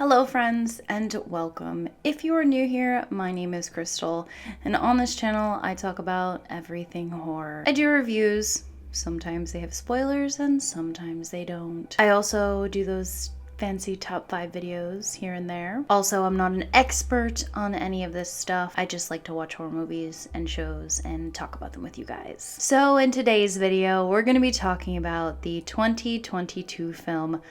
Hello friends and welcome. If you are new here, my name is Crystal and on this channel I talk about everything horror. I do reviews, sometimes they have spoilers and sometimes they don't. I also do those fancy top 5 videos here and there. Also, I'm not an expert on any of this stuff. I just like to watch horror movies and shows and talk about them with you guys. So in today's video, we're going to be talking about the 2022 film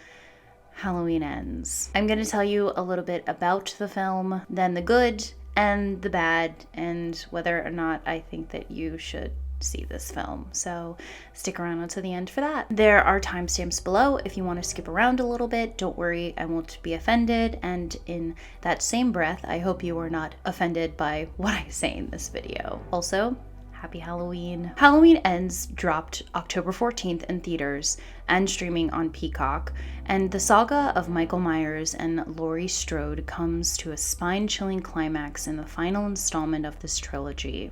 Halloween Ends. I'm going to tell you a little bit about the film, then the good and the bad, and whether or not I think that you should see this film. So stick around until the end for that. There are timestamps below if you want to skip around a little bit. Don't worry, I won't be offended. And in that same breath, I hope you are not offended by what I say in this video. Also, happy Halloween. Halloween Ends dropped October 14th in theaters and streaming on Peacock, and the saga of Michael Myers and Laurie Strode comes to a spine-chilling climax in the final installment of this trilogy.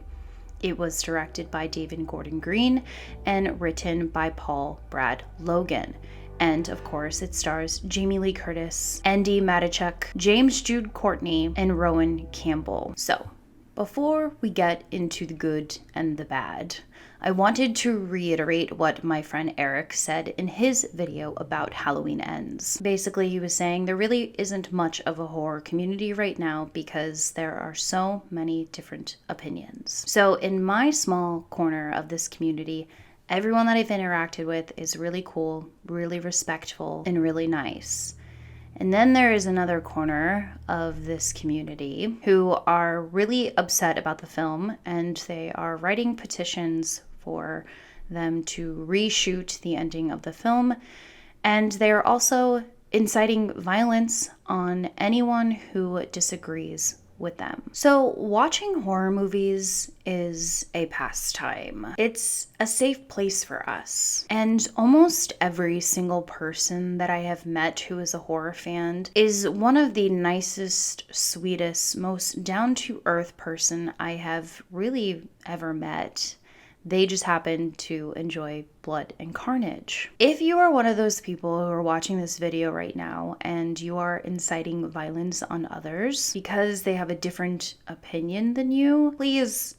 It was directed by David Gordon Green and written by Paul Brad Logan. And of course, it stars Jamie Lee Curtis, Andy Matichuk, James Jude Courtney, and Rowan Campbell. So, before we get into the good and the bad, I wanted to reiterate what my friend Eric said in his video about Halloween Ends. Basically, he was saying there really isn't much of a horror community right now because there are so many different opinions. So in my small corner of this community, everyone that I've interacted with is really cool, really respectful, and really nice. And then there is another corner of this community who are really upset about the film, and they are writing petitions for them to reshoot the ending of the film. And they are also inciting violence on anyone who disagrees with them. So watching horror movies is a pastime. It's a safe place for us. And almost every single person that I have met who is a horror fan is one of the nicest, sweetest, most down-to-earth person I have really ever met. They just happen to enjoy blood and carnage. If you are one of those people who are watching this video right now and you are inciting violence on others because they have a different opinion than you, please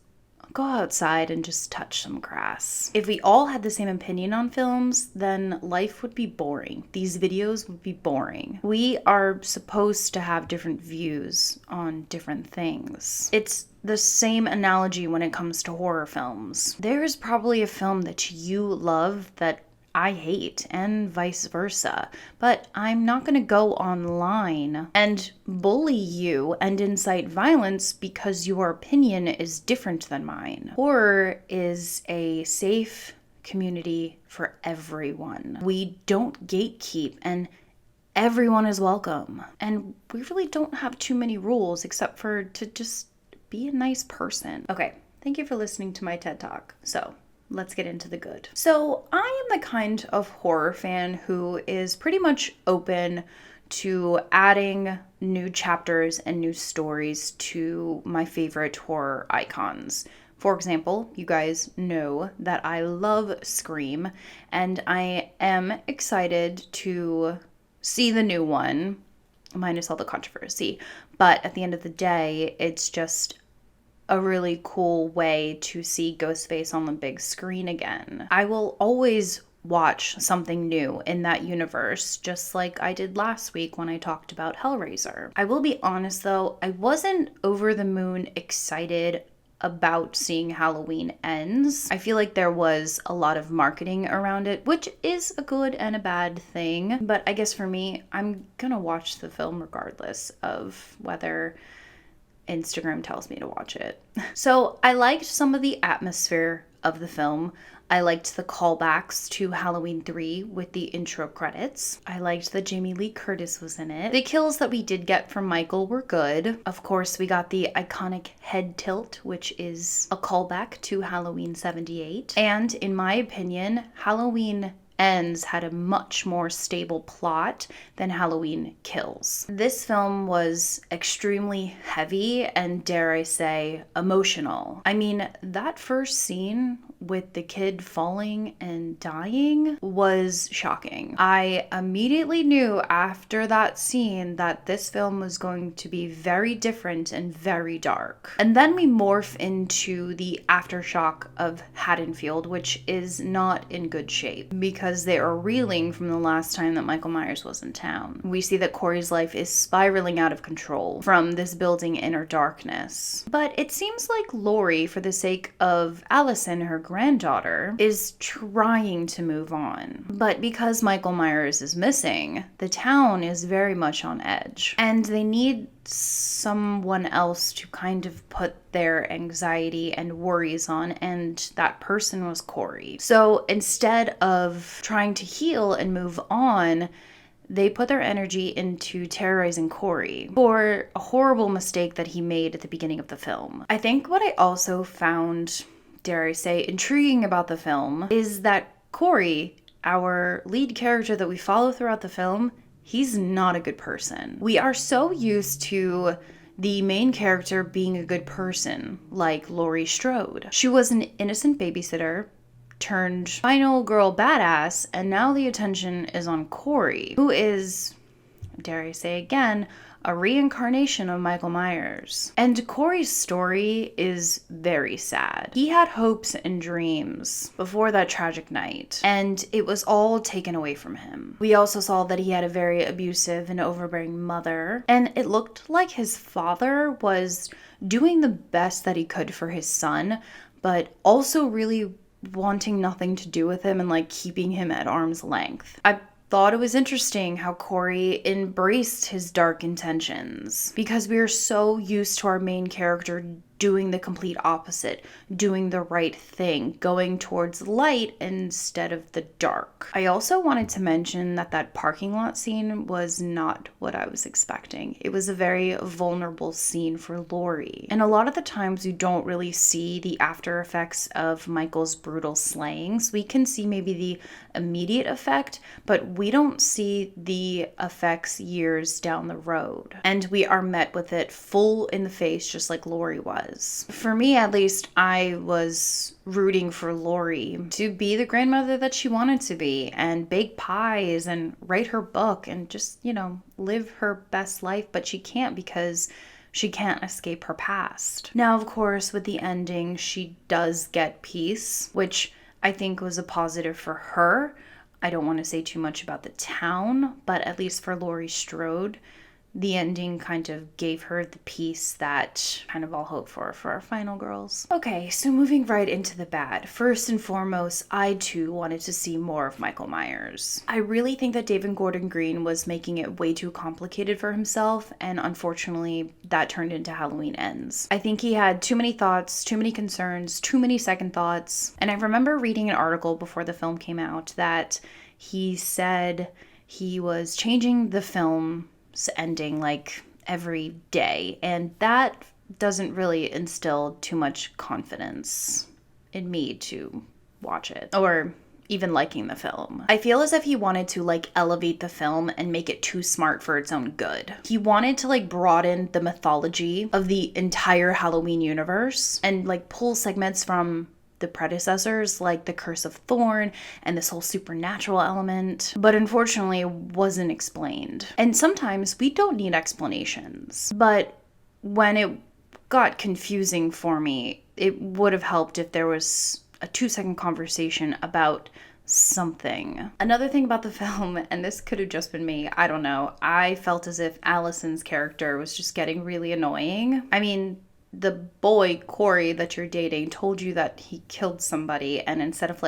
go outside and just touch some grass. If we all had the same opinion on films, then life would be boring. These videos would be boring. We are supposed to have different views on different things. It's the same analogy when it comes to horror films. There is probably a film that you love that I hate, and vice versa. But I'm not going to go online and bully you and incite violence because your opinion is different than mine. Horror is a safe community for everyone. We don't gatekeep, and everyone is welcome. And we really don't have too many rules except for to just be a nice person. Okay, thank you for listening to my TED Talk. So, let's get into the good. So I am the kind of horror fan who is pretty much open to adding new chapters and new stories to my favorite horror icons. For example, you guys know that I love Scream, and I am excited to see the new one, minus all the controversy. But at the end of the day, it's just a really cool way to see Ghostface on the big screen again. I will always watch something new in that universe, just like I did last week when I talked about Hellraiser. I will be honest though, I wasn't over the moon excited about seeing Halloween Ends. I feel like there was a lot of marketing around it, which is a good and a bad thing. But I guess for me, I'm gonna watch the film regardless of whether Instagram tells me to watch it. So I liked some of the atmosphere of the film. I liked the callbacks to Halloween 3 with the intro credits. I liked that Jamie Lee Curtis was in it. The kills that we did get from Michael were good. Of course, we got the iconic head tilt, which is a callback to Halloween 78. And in my opinion, Halloween Ends had a much more stable plot than Halloween Kills. This film was extremely heavy and, dare I say, emotional. I mean, that first scene with the kid falling and dying was shocking. I immediately knew after that scene that this film was going to be very different and very dark. And then we morph into the aftershock of Haddonfield, which is not in good shape because they are reeling from the last time that Michael Myers was in town. We see that Corey's life is spiraling out of control from this building inner darkness. But it seems like Laurie, for the sake of Allison, her granddaughter, is trying to move on. But because Michael Myers is missing, the town is very much on edge. And they need someone else to kind of put their anxiety and worries on, and that person was Corey. So instead of trying to heal and move on, they put their energy into terrorizing Corey for a horrible mistake that he made at the beginning of the film. I think what I also found, dare I say, intriguing about the film is that Corey, our lead character that we follow throughout the film, he's not a good person. We are so used to the main character being a good person, like Laurie Strode. She was an innocent babysitter turned final girl badass, and now the attention is on Corey, who is, dare I say again, a reincarnation of Michael Myers. And Corey's story is very sad. He had hopes and dreams before that tragic night, and it was all taken away from him. We also saw that he had a very abusive and overbearing mother, and it looked like his father was doing the best that he could for his son, but also really wanting nothing to do with him and like keeping him at arm's length. I thought it was interesting how Corey embraced his dark intentions because we are so used to our main character doing the complete opposite, doing the right thing, going towards light instead of the dark. I also wanted to mention that that parking lot scene was not what I was expecting. It was a very vulnerable scene for Laurie. And a lot of the times you don't really see the after effects of Michael's brutal slayings. We can see maybe the immediate effect, but we don't see the effects years down the road. And we are met with it full in the face, just like Laurie was. For me, at least, I was rooting for Laurie to be the grandmother that she wanted to be and bake pies and write her book and just, live her best life, but she can't because she can't escape her past. Now, of course, with the ending, she does get peace, which I think was a positive for her. I don't want to say too much about the town, but at least for Laurie Strode, the ending kind of gave her the peace that kind of all hope for our final girls. Okay, so moving right into the bad. First and foremost, I too wanted to see more of Michael Myers. I really think that David Gordon Green was making it way too complicated for himself, and unfortunately, that turned into Halloween Ends. I think he had too many thoughts, too many concerns, too many second thoughts, and I remember reading an article before the film came out that he said he was changing the film's ending like every day, and that doesn't really instill too much confidence in me to watch it or even liking the film. I feel as if he wanted to elevate the film and make it too smart for its own good. He wanted to broaden the mythology of the entire Halloween universe and pull segments from the predecessors, like the Curse of Thorn and this whole supernatural element, but unfortunately it wasn't explained. And sometimes we don't need explanations, but when it got confusing for me, it would have helped if there was a 2-second conversation about something. Another thing about the film, and this could have just been me, I don't know, I felt as if Allison's character was just getting really annoying. I mean, the boy, Corey, that you're dating told you that he killed somebody, and instead of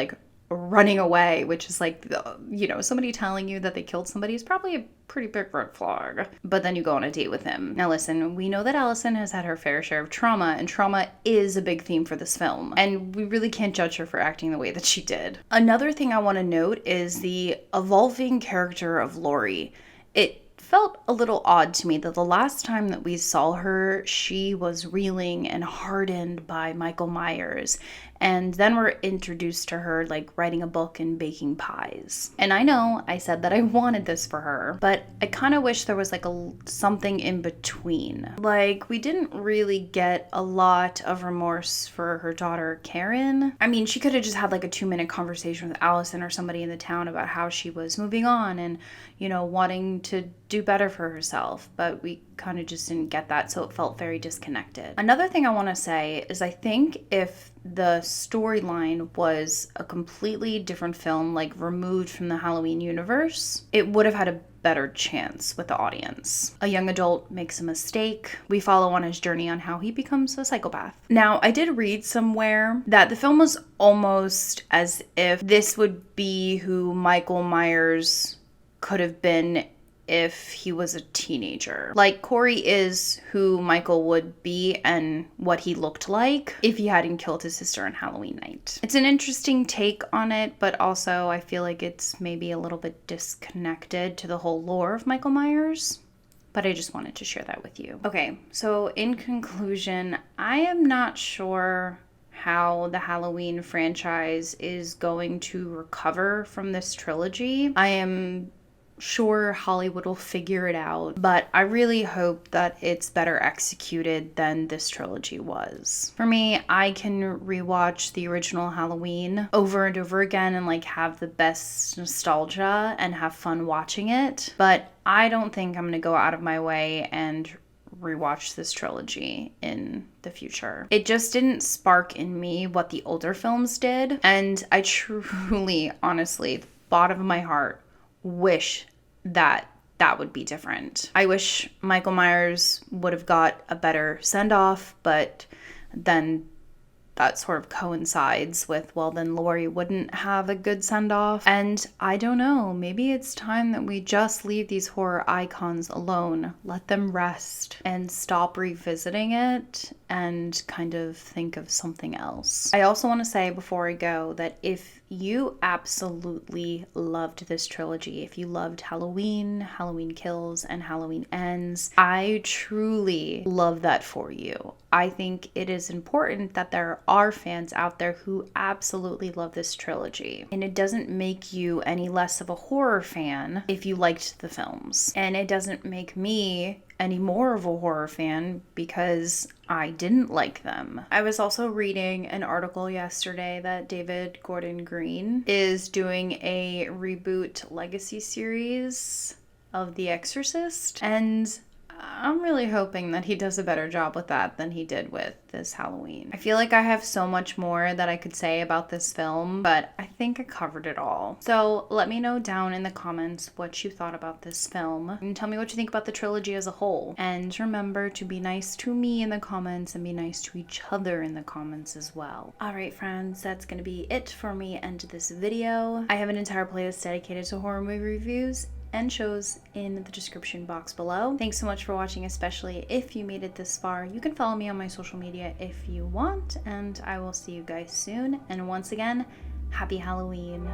running away, which is somebody telling you that they killed somebody is probably a pretty big red flag. But then you go on a date with him. Now listen, we know that Allison has had her fair share of trauma, and trauma is a big theme for this film. And we really can't judge her for acting the way that she did. Another thing I want to note is the evolving character of Laurie. It felt a little odd to me that the last time that we saw her, she was reeling and hardened by Michael Myers. And then we're introduced to her like writing a book and baking pies. And I know I said that I wanted this for her, but I kind of wish there was like something in between. Like, we didn't really get a lot of remorse for her daughter Karen. I mean, she could have just had like a 2-minute conversation with Allison or somebody in the town about how she was moving on and, you know, wanting to do better for herself, but we kind of just didn't get that, so it felt very disconnected. Another thing I want to say is I think if the storyline was a completely different film, like removed from the Halloween universe, it would have had a better chance with the audience. A young adult makes a mistake. We follow on his journey on how he becomes a psychopath. Now, I did read somewhere that the film was almost as if this would be who Michael Myers could have been if he was a teenager. Like, Corey is who Michael would be and what he looked like if he hadn't killed his sister on Halloween night. It's an interesting take on it, but also I feel like it's maybe a little bit disconnected to the whole lore of Michael Myers. But I just wanted to share that with you. Okay, so in conclusion, I am not sure how the Halloween franchise is going to recover from this trilogy. I am sure Hollywood will figure it out, but I really hope that it's better executed than this trilogy was. For me, I can rewatch the original Halloween over and over again and like have the best nostalgia and have fun watching it, but I don't think I'm gonna go out of my way and rewatch this trilogy in the future. It just didn't spark in me what the older films did, and I truly, honestly, bottom of my heart, wish that would be different. I wish Michael Myers would have got a better send-off, but then that sort of coincides with, well, then Laurie wouldn't have a good send-off. And I don't know, maybe it's time that we just leave these horror icons alone, let them rest, and stop revisiting it and kind of think of something else. I also want to say before I go that if you absolutely loved this trilogy, if you loved Halloween, Halloween Kills, and Halloween Ends, I truly love that for you. I think it is important that there are fans out there who absolutely love this trilogy. And it doesn't make you any less of a horror fan if you liked the films. And it doesn't make me any more of a horror fan because I didn't like them. I was also reading an article yesterday that David Gordon Green is doing a reboot legacy series of The Exorcist, and I'm really hoping that he does a better job with that than he did with this Halloween. I feel like I have so much more that I could say about this film, but I think I covered it all. So let me know down in the comments what you thought about this film, and tell me what you think about the trilogy as a whole. And remember to be nice to me in the comments and be nice to each other in the comments as well. Alright friends, that's gonna be it for me and this video. I have an entire playlist dedicated to horror movie reviews and shows in the description box below. Thanks so much for watching, especially if you made it this far. You can follow me on my social media if you want, and I will see you guys soon. And once again, happy Halloween.